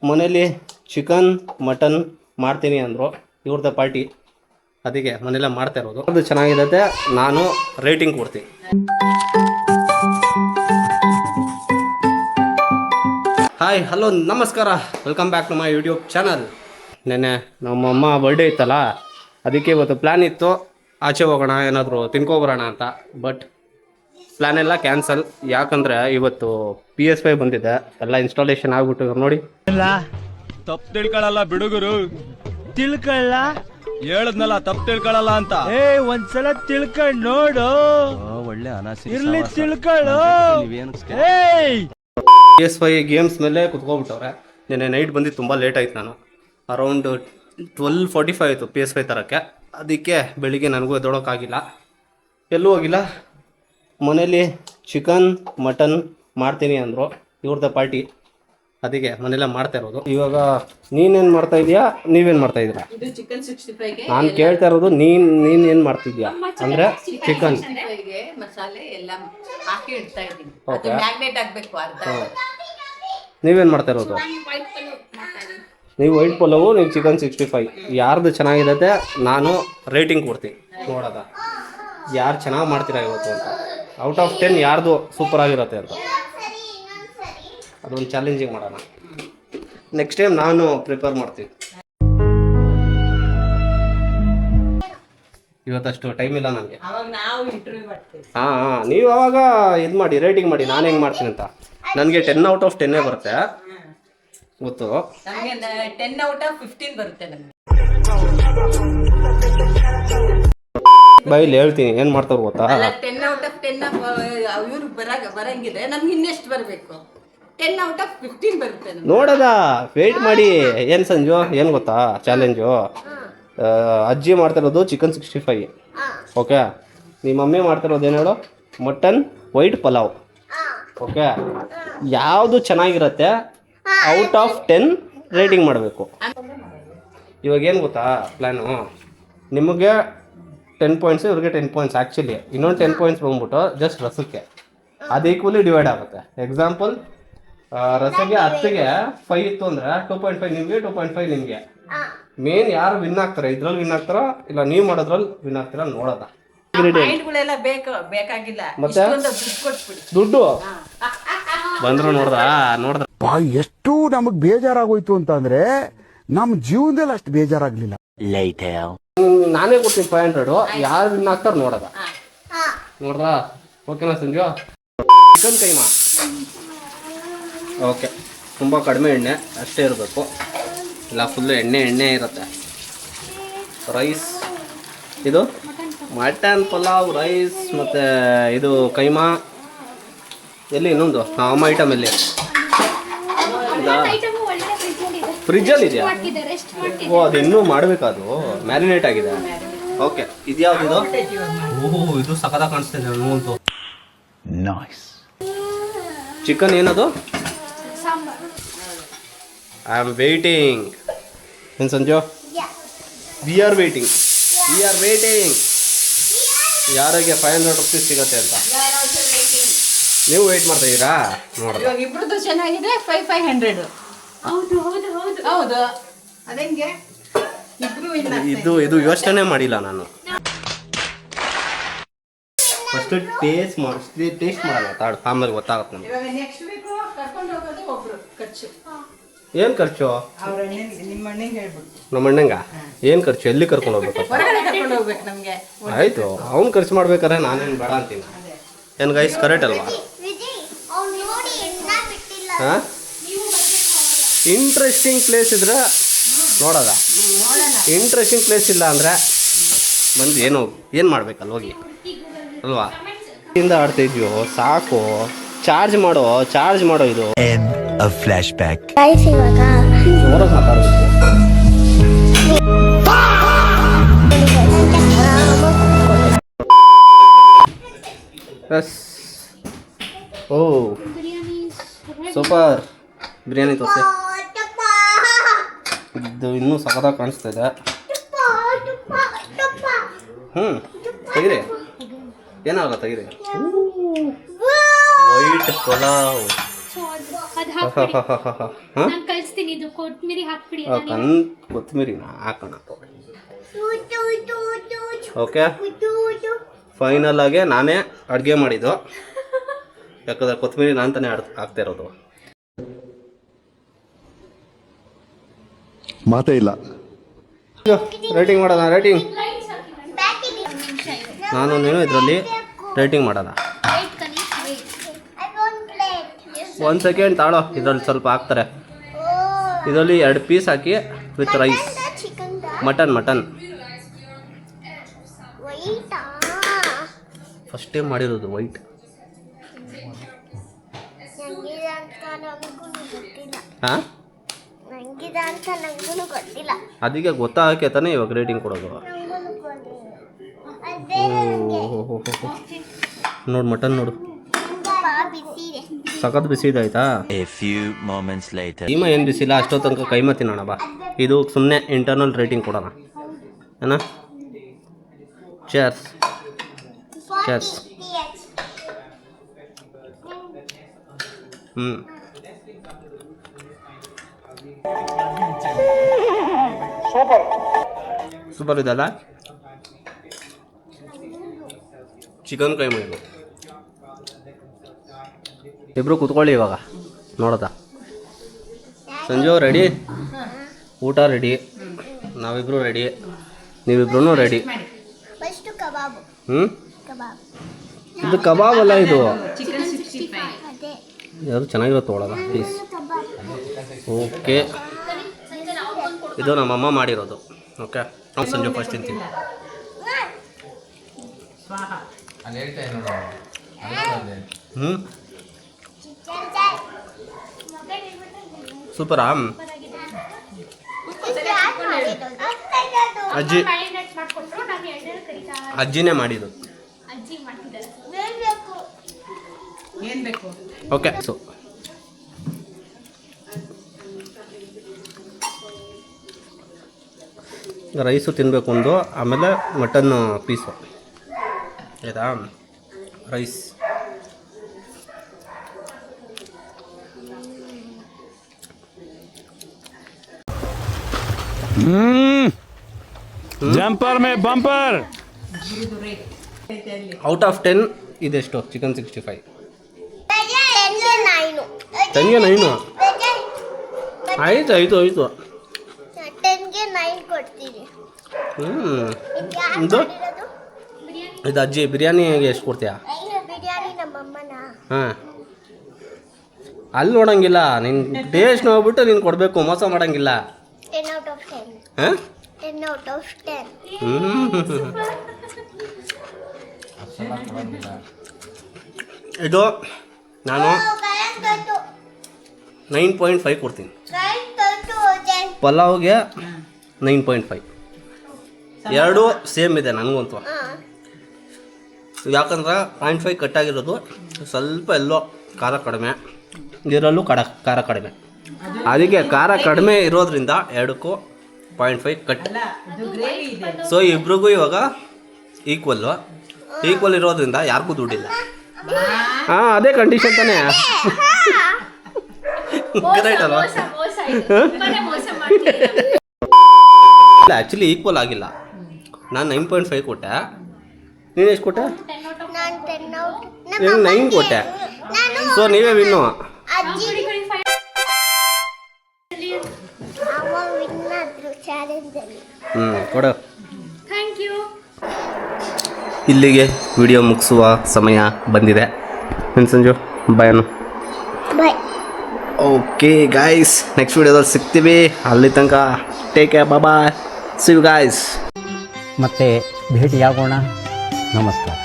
ಮನೇಲಿ chicken mutton ಮಾಡ್ತೀನಿ ಅಂದರು. ಇವ್ರದ್ದು ಪಾರ್ಟಿ, ಅದಕ್ಕೆ ಮನೆಯಲ್ಲ ಮಾಡ್ತಾ ಇರೋದು. ಅದು ಚೆನ್ನಾಗಿರುತ್ತೆ. ನಾನು ರೇಟಿಂಗ್ ಕೊಡ್ತೀನಿ. ಹಾಯ್, ಹಲೋ, ನಮಸ್ಕಾರ, welcome back to my YouTube channel. ನೆನ್ನೆ ನಮ್ಮಮ್ಮ ಬರ್ಡೇ ಇತ್ತಲ್ಲ, ಅದಕ್ಕೆ ಇವತ್ತು ಪ್ಲ್ಯಾನ್ ಇತ್ತು ಆಚೆ ಹೋಗೋಣ, ಏನಾದರೂ ತಿನ್ಕೊಬರೋಣ ಅಂತ. ಬಟ್ ಪ್ಲ್ಯಾನ್ ಎಲ್ಲ ಕ್ಯಾನ್ಸಲ್. ಯಾಕಂದರೆ ಇವತ್ತು PS5 ಬಂದಿದೆ, ಎಲ್ಲ ಇನ್ಸ್ಟಾಲೇಷನ್ ಆಗ್ಬಿಟ್ಟು ನೋಡಿ. ತಪ್ಪು ತಿಳ್ಕೊಳ್ಳಲ್ಲ ಬಿಡುಗರು, ತಿಳ್ಕೊಳ್ಳ ಹೇಳದ್ನಲ್ಲ, ತಪ್ಪು ತಿಳ್ಕೊಳ್ಳಲ್ಲ ಅಂತ. ಒಂದ್ಸಲ ತಿಳ್ಕೊಂಡ್ ನೋಡು, ಒಳ್ಳೆ ಅನಾಸಿ ಇರ್ಲಿ, ತಿಳ್ಕೊಳ್ಳು. PS5 ಗೇಮ್ಸ್ ಮೇಲೆ ಕುತ್ಕೊಬಿಟ್ಟವ್ರೆ. ನೆನ್ನೆ ನೈಟ್ ಬಂದು ತುಂಬ ಲೇಟ್ ಆಯ್ತು. ನಾನು ಅರೌಂಡ್ 12:45 ಆಯಿತು PS5 ತರೋಕ್ಕೆ. ಅದಕ್ಕೆ ಬೆಳಿಗ್ಗೆ ನನಗೂ ಎದ್ದೋಳೋಕ್ಕಾಗಿಲ್ಲ, ಎಲ್ಲೂ ಹೋಗಿಲ್ಲ. ಮನೇಲಿ ಚಿಕನ್ ಮಟನ್ ಮಾಡ್ತೀನಿ ಅಂದರು. ಇವ್ರದ್ದು ಪಾರ್ಟಿ, ಅದಕ್ಕೆ ಮನೆಯಲ್ಲ ಮಾಡ್ತಾ ಇರೋದು. ಇವಾಗ ನೀನೇನು ಮಾಡ್ತಾ ಇದೀಯಾ, ನೀವೇನು ಮಾಡ್ತಾ ಇದ್ದೀರಾ? ನಾನು ಕೇಳ್ತಾ ಇರೋದು ನೀನು ಏನು ಮಾಡ್ತಿದ್ಯಾ ಅಂದರೆ ಚಿಕನ್ ಮಸಾಲೆ ಎಲ್ಲ ಹಾಕಿ ಇಡ್ತಾ ಇದ್ದೀನಿ. ಅದು ಮ್ಯಾಗ್ನೇಟ್ ಆಗಬೇಕು ಅರ್ಧ. ನೀವೇನು ಮಾಡ್ತಾ ಇರೋದು? ನೀವು ವೈಟ್ ಪಲಾವು, ನೀವು ಚಿಕನ್ 65. ಯಾರ್ದು ಚೆನ್ನಾಗಿರುತ್ತೆ ನಾನು ರೇಟಿಂಗ್ ಕೊಡ್ತೀನಿ. ನೋಡೋದ ಯಾರು ಚೆನ್ನಾಗಿ ಮಾಡ್ತೀರಾ ಇವತ್ತು ಅಂತ. ಔಟ್ ಆಫ್ 10 ಯಾರ್ದು ಸೂಪರ್ ಆಗಿರುತ್ತೆ ಅಂತ ಅದೊಂದು ಚಾಲೆಂಜಿಂಗ್ ಮಾಡೋಣ. ನೆಕ್ಸ್ಟ್ ಟೈಮ್ ನಾನು ಪ್ರಿಪೇರ್ ಮಾಡ್ತೀನಿ. ಇವತ್ತಷ್ಟು ಟೈಮ್ ಇಲ್ಲ ನನಗೆ. ಹಾಂ, ನೀವು ಅವಾಗ ಇದು ಮಾಡಿ, ರೇಟಿಂಗ್ ಮಾಡಿ, ನಾನು ಹೆಂಗೆ ಮಾಡ್ತೀನಿ ಅಂತ. ನನಗೆ 10 ಔಟ್ ಆಫ್ 10 ಬರುತ್ತೆ ಗೊತ್ತು. 10 ಔಟ್ ಆಫ್ 15 ಬರುತ್ತೆ ನಮಗೆ. ಬೈಲಿ ಹೇಳ್ತೀನಿ ಏನು ಮಾಡ್ತಾರೆ ಗೊತ್ತಾ. 10 ಔಟ್ ಆಫ್ 10 ಇವ್ರು ಬರಂಗಿದೆ, ನಮ್ಗೆ ಇನ್ನೆಷ್ಟು ಬರಬೇಕು? 10 ಔಟ್ ಆಫ್ 15 ಬರುತ್ತೆ. ನೋಡೋದ ವೇಟ್ ಮಾಡಿ. ಏನು ಸಂಜು, ಏನು ಗೊತ್ತಾ ಚಾಲೆಂಜು? ಅಜ್ಜಿ ಮಾಡ್ತಿರೋದು ಚಿಕನ್ 65, ಓಕೆ. ನಿಮ್ಮ ಮಮ್ಮಿ ಮಾಡ್ತಿರೋದು ಏನು ಹೇಳು? Mutton white pulao, okay. ಯಾವುದು ಚೆನ್ನಾಗಿರುತ್ತೆ ಔಟ್ ಆಫ್ 10 ರೇಟಿಂಗ್ ಮಾಡಬೇಕು. ಇವಾಗ ಏನು ಗೊತ್ತಾ ಪ್ಲ್ಯಾನು? ನಿಮಗೆ 10 ಪಾಯಿಂಟ್ಸು, ಇವ್ರಿಗೆ 10 ಪಾಯಿಂಟ್ಸ್. ಆ್ಯಕ್ಚುಲಿ ಇನ್ನೊಂದು 10 ಪಾಯಿಂಟ್ಸ್ ಬಂದ್ಬಿಟ್ಟು ಜಸ್ಟ್ ರಸಕ್ಕೆ, ಅದು ಈಕ್ವಲಿ ಡಿವೈಡ್ ಆಗುತ್ತೆ. ಎಕ್ಸಾಂಪಲ್, ರಸಗೆ 10ಗೆ 5 ಇತ್ತು ಅಂದರೆ 2.5 ನಿಮಗೆ, 2.5 ನಿಮಗೆ. ಮೇನ್ ಯಾರು ವಿನ್ ಆಗ್ತಾರೆ, ಇದ್ರಲ್ಲಿ ವಿನ್ ಆಗ್ತಾರೋ ಇಲ್ಲ ನೀವು ಮಾಡೋದ್ರಲ್ಲಿ ವಿನ್ ಆಗ್ತೀರಾ ನೋಡೋದ. ಮತ್ತೆ ದುಡ್ಡು ಬಂದ್ರು ನೋಡ್ದ ಎಷ್ಟು ನಮಗ್ ಬೇಜಾರಾಗೋಯ್ತು ಅಂತಂದ್ರೆ ನಮ್ ಜೀವನದಲ್ಲಿ ಅಷ್ಟು ಬೇಜಾರಾಗ್ಲಿಲ್ಲ. ನಾನೇ ಕೊಡ್ತೀನಿ 500. ಯಾರು ವಿನ್ ಆಗ್ತಾರ ನೋಡೋದ. ಓಕೆನಾ ಸಂಜು? Chicken keema, okay. ತುಂಬ ಕಡಿಮೆ ಎಣ್ಣೆ ಅಷ್ಟೇ ಇರಬೇಕು, ಇಲ್ಲ ಫುಲ್ಲು ಎಣ್ಣೆ ಇರುತ್ತೆ. ರೈಸ್, ಇದು ಮಟನ್ ಪಲಾವ್ ರೈಸ್, ಮತ್ತು ಇದು ಕೈಮಾ. ಎಲ್ಲಿ ಇನ್ನೊಂದು ಅಮ್ಮ ಐಟಮ್ ಎಲ್ಲಿ? ಫ್ರಿಜ್ಜಲ್ಲಿ ಇದೆಯಾ? ಓ, ಅದು ಇನ್ನೂ ಮಾಡಬೇಕಾದು, ಮ್ಯಾರಿನೇಟ್ ಆಗಿದೆ. ಓಕೆ, ಇದ್ಯಾವುದು ಇದು? ಓಹ್, ಇದು ಸಖತ್ತಾಗಿ ಕಾಣಿಸ್ತಿದೆ ನನಗಂತೂ. ನೈಸ್. ಚಿಕನ್ ಏನದು? I am waiting. ಏನು ಸಂಜು? We are waiting. ಯಾರಿಗೆ 500 ರೂಪೀಸ್ ಸಿಗುತ್ತೆ ಅಂತ ನೀವು ವೇಟ್ ಮಾಡ್ತಾ ಇದ್ದೀರಾ? ನೋಡಿ, ಇಬ್ರದ್ದು ಚೆನ್ನಾಗಿದೆ. 500. ಹೌದು, ಅದಂಗೆ ಇದು ಯೋಚನೆ ಮಾಡಿಲ್ಲ ನಾನು. ಫಸ್ಟ್ ಟೇಸ್ಟ್ ಮಾಡೋಣ, ಆಮೇಲೆ ಗೊತ್ತಾಗುತ್ತೆ ನಮ್ಗೆ. ಏನು ಖರ್ಚು? ನಮ್ಮ ಅಣ್ಣಂಗ ಏನು ಖರ್ಚು? ಎಲ್ಲಿ ಕರ್ಕೊಂಡು ಹೋಗ್ಬೇಕು? ಆಯಿತು, ಅವ್ನು ಖರ್ಚು ಮಾಡ್ಬೇಕಾದ್ರೆ ನಾನೇನು ಬೇಡ ಅಂತೀನಿ. ಏನು ಗೈಸ್, ಕರೆಕ್ಟ್ ಅಲ್ವಾ? ಹಾಂ, ಇಂಟ್ರೆಸ್ಟಿಂಗ್ ಪ್ಲೇಸ್ ಇದ್ರೆ ನೋಡೋದ. ಇಂಟ್ರೆಸ್ಟಿಂಗ್ ಪ್ಲೇಸ್ ಇಲ್ಲ ಅಂದರೆ ಬಂದು ಏನು ಮಾಡ್ಬೇಕಲ್ಲ ಹೋಗಿ ಅಲ್ವಾ? ಇಂದ ಆಡ್ತಿದ್ಯೋ ಸಾಕು, ಚಾರ್ಜ್ ಮಾಡೋ ಇದು ಫ್ಲಾಶ್ ಬ್ಯಾಕ್. ಜೋರಾಗಿ ಮಾತಾಡಬೇಕು. ಓ ಸೂಪರ್ ಬಿರಿಯಾನಿ ತೋರಿಸಿ. ಇದು ಇನ್ನೂ ಸಖತ್ತಾಗಿ ಕಾಣಿಸ್ತಾ ಇದೆ. ತೆಗಿರಿ, ಏನಾಗಲ್ಲ ತೆಗಿರಿ. ವೈಟ್ ಪಲಾವ್ ಅದ್ ಹಾಕ್ಬಿಡಿ ಹಾಂ ನಾನ್ ಕಳ್ಸ್ತೀನಿ ಇದು ಕೊತ್ತಂಬರಿ ಹಾಕ್ಬಿಡಿ ಕೊತ್ತಂಬರಿನ ಹಾಕೋಣ. ಓಕೆ, ಫೈನಲ್ ಆಗಿ ನಾನೇ ಅಡುಗೆ ಮಾಡಿದ್ದು, ಯಾಕಂದ್ರೆ ಕೊತ್ತಂಬರಿ ನಾನು ತಾನೇ ಹಾಕ್ತಾ ಇರೋದು. ಮಾತೇ ಇಲ್ಲ. ರೇಟಿಂಗ್ ಮಾಡೋಣ, ರೇಟಿಂಗ್ ನಾನು ನೀನು ಇದರಲ್ಲಿ ರೇಟಿಂಗ್ ಮಾಡೋಣ. 1 ಸೆಕೆಂಡ್ ತಾಳೋ, ಇದರಲ್ಲಿ ಸ್ವಲ್ಪ ಹಾಕ್ತಾರೆ. ಇದರಲ್ಲಿ 2 ಪೀಸ್ ಹಾಕಿ with rice. Mutton first time ಮಾಡಿರೋದು ವೈಟ್. ಹಾಂ, ಅದಕ್ಕೆ ಗೊತ್ತಾಗಕ್ಕೆ ತಾನೇ ಇವಾಗ ರೇಟಿಂಗ್ ಕೊಡೋದು. ನೋಡು ಮಟನ್ ನೋಡು, ಸಖತ್ ಬಿಸಿ ಇದೆ. ಆಯ್ತಾ, ಕೈಮ ಏನು ಬಿಸಿಲ್ಲ, ಅಷ್ಟೋ ತನಕ ಕೈಮ ತಿನ್ನೋಣ ಬಾ. ಇದು ಸುಮ್ಮನೆ ಇಂಟರ್ನಲ್ ರೇಟಿಂಗ್ ಕೊಡೋಣ ಏನ. Chairs chairs. ಸೂಪರ್ ಇದಲ್ಲ. ಚಿಕನ್ ಕೈ ಮಾಡಿದ್ದು. ಇಬ್ರು ಕೂತ್ಕೊಳ್ಳಿ ಇವಾಗ ನೋಡೋದ. ಸಂಜು ರೆಡಿ, ಊಟ ರೆಡಿ, ನಾವಿಬ್ರು ರೆಡಿ, ನೀವಿಬ್ರು ರೆಡಿ. ಇದು ಕಬಾಬ್ ಅಲ್ಲ, ಇದು ಯಾರು ಚೆನ್ನಾಗಿರೋ ತೊಗೊಳೋದ ಪ್ಲೀಸ್. ಓಕೆ, ಇದು ನಮ್ಮಮ್ಮ ಮಾಡಿರೋದು. ಓಕೆ, ನಾವು ಸಂಜೆ ಫಸ್ಟ್ ತಿಂತೀವಿ. ಸೂಪರಾ? ಅಜ್ಜಿನೇ ಮಾಡಿದ್ದು. ಓಕೆ, ಸೊ ರೈಸು ತಿನ್ನಬೇಕು ಒಂದು, ಆಮೇಲೆ ಮಟನ್ ಪೀಸು. ಆಯಿತಾ, ರೈಸ್. ಜಂಪರ್ ಮೇ ಬಂಪರ್. ಔಟ್ ಆಫ್ 10 ಇದೆಷ್ಟು ಚಿಕನ್ 65? 10ಗೆ 9. ಆಯ್ತು. ಇದು ಅಜ್ಜಿ ಬಿರಿಯಾನಿಗೆ ಎಷ್ಟು ಕೊಡ್ತೀಯಾ? ಹಾಂ, ಅಲ್ಲಿ ನೋಡಂಗಿಲ್ಲ, ನಿನ್ನ ಟೇಸ್ಟ್ ನೋಡ್ಬಿಟ್ಟು ನೀನು ಕೊಡಬೇಕು, ಮೋಸ ಮಾಡಂಗಿಲ್ಲ. 10 out of 10. ಹಾಂ, 10 out of 10. ಇದು ನಾನು 9.5 ಕೊಡ್ತೀನಿ. ಪಲಾವ್ಗೆ 9.5. ಎರಡೂ ಸೇಮ್ ಇದೆ ನನಗಂತೂ. ಯಾಕಂದ್ರೆ 0.5 ಕಟ್ಟಾಗಿರೋದು, ಸ್ವಲ್ಪ ಎಲ್ಲೋ ಖಾರ ಕಡಿಮೆ, ಇದರಲ್ಲೂ ಖಾರ ಕಡಿಮೆ. ಅದಕ್ಕೆ ಖಾರ ಕಡಿಮೆ ಇರೋದ್ರಿಂದ ಎರಡಕ್ಕೂ 0.5 ಕಟ್. ಸೊ ಇಬ್ರಿಗೂ ಇವಾಗ ಈಕ್ವಲ್ ಇರೋದ್ರಿಂದ ಯಾರಿಗೂ ದುಡ್ಡಿಲ್ಲ. ಹಾಂ, ಅದೇ ಕಂಡೀಷನ್ ತಾನೇ. ಗ್ರೇಟ್ ಅಲ್ವಾ? ಆ್ಯಕ್ಚುಲಿ ಈಕ್ವಲ್ ಆಗಿಲ್ಲ. ನಾನು 9.5 ಕೊಟ್ಟೆ, ನೀನು ಎಷ್ಟು ಕೊಟ್ಟೆ? 9 ಕೊಟ್ಟೆ. ಸೊ ನೀವೇ ವಿನ್ನು. ಕೊಡು. ಇಲ್ಲಿಗೆ ವಿಡಿಯೋ ಮುಗಿಸುವ ಸಮಯ ಬಂದಿದೆ. Sanju bye. Okay guys, next ವಿಡಿಯೋದಲ್ಲಿ ಸಿಗ್ತೀವಿ. ಅಲ್ಲಿ ತನಕ take care, bye, see you guys. ಮತ್ತೆ ಭೇಟಿಯಾಗೋಣ. ನಮಸ್ಕಾರ.